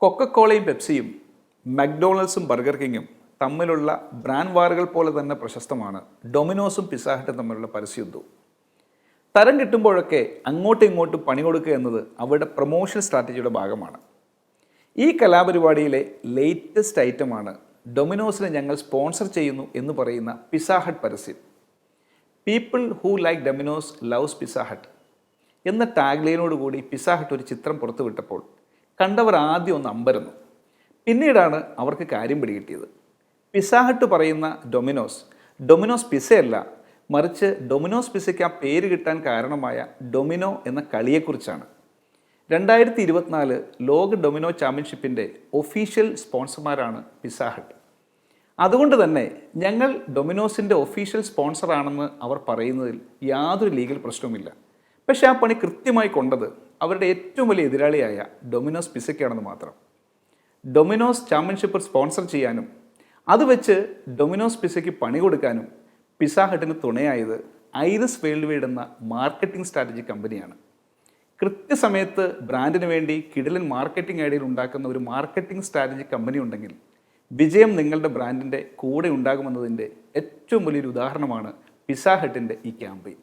കൊക്കക്കോളയും പെപ്സിയും മക്ഡൊണാൾഡ്സും burger കിങ്ങും തമ്മിലുള്ള brand വാറുകൾ പോലെ തന്നെ പ്രശസ്തമാണ് ഡൊമിനോസും പിസ്സ ഹട്ടും തമ്മിലുള്ള പരസ്യയുദ്ധവും. തരം കിട്ടുമ്പോഴൊക്കെ അങ്ങോട്ടും ഇങ്ങോട്ടും പണി കൊടുക്കുക എന്നത് അവരുടെ പ്രൊമോഷൻ സ്ട്രാറ്റജിയുടെ ഭാഗമാണ്. ഈ കലാപരിപാടിയിലെ ലേറ്റസ്റ്റ് ഐറ്റമാണ് ഡൊമിനോസിനെ ഞങ്ങൾ സ്പോൺസർ ചെയ്യുന്നു എന്ന് പറയുന്ന പിസ്സ ഹട്ട് പരസ്യം. People who like dominoes loves pizza hut എന്ന ടാഗ്ലൈനോടുകൂടി പിസ്സ ഹട്ട് ഒരു ചിത്രം പുറത്തുവിട്ടപ്പോൾ കണ്ടവർ ആദ്യം ഒന്ന് അമ്പരന്നു. പിന്നീടാണ് അവർക്ക് കാര്യം പിടികിട്ടിയത്. പിസ്സ ഹട്ട് പറയുന്ന ഡൊമിനോസ് പിസ്സയല്ല, മറിച്ച് ഡൊമിനോസ് പിസ്സയ്ക്ക് ആ പേര് കിട്ടാൻ കാരണമായ ഡൊമിനോ എന്ന കളിയെക്കുറിച്ചാണ്. 2024 ലോക ഡൊമിനോ ചാമ്പ്യൻഷിപ്പിൻ്റെ ഒഫീഷ്യൽ സ്പോൺസർമാരാണ് പിസ്സ ഹട്ട്. അതുകൊണ്ട് തന്നെ ഞങ്ങൾ ഡൊമിനോസിൻ്റെ ഒഫീഷ്യൽ സ്പോൺസറാണെന്ന് അവർ പറയുന്നതിൽ യാതൊരു ലീഗൽ പ്രശ്നവുമില്ല. പക്ഷേ ആ പണി കൃത്യമായി കൊണ്ടത് അവരുടെ ഏറ്റവും വലിയ എതിരാളിയായ ഡൊമിനോസ് പിസ്സയ്ക്കാണെന്ന് മാത്രം. ഡൊമിനോസ് ചാമ്പ്യൻഷിപ്പ് സ്പോൺസർ ചെയ്യാനും അത് വെച്ച് ഡൊമിനോസ് പിസ്സയ്ക്ക് പണി കൊടുക്കാനും പിസ്സ ഹട്ടിന് തുണയായത് ഐറിസ് വേൾഡ് വൈഡ് എന്ന മാർക്കറ്റിംഗ് സ്ട്രാറ്റജി കമ്പനിയാണ്. കൃത്യസമയത്ത് ബ്രാൻഡിന് വേണ്ടി കിടിലൻ മാർക്കറ്റിംഗ് ഐഡിയകൾ ഉണ്ടാക്കുന്ന ഒരു മാർക്കറ്റിംഗ് സ്ട്രാറ്റജി കമ്പനി ഉണ്ടെങ്കിൽ വിജയം നിങ്ങളുടെ ബ്രാൻഡിൻ്റെ കൂടെ ഉണ്ടാകുമെന്നതിൻ്റെ ഏറ്റവും വലിയൊരു ഉദാഹരണമാണ് പിസ്സ ഹട്ടിൻ്റെ ഈ ക്യാമ്പയിൻ.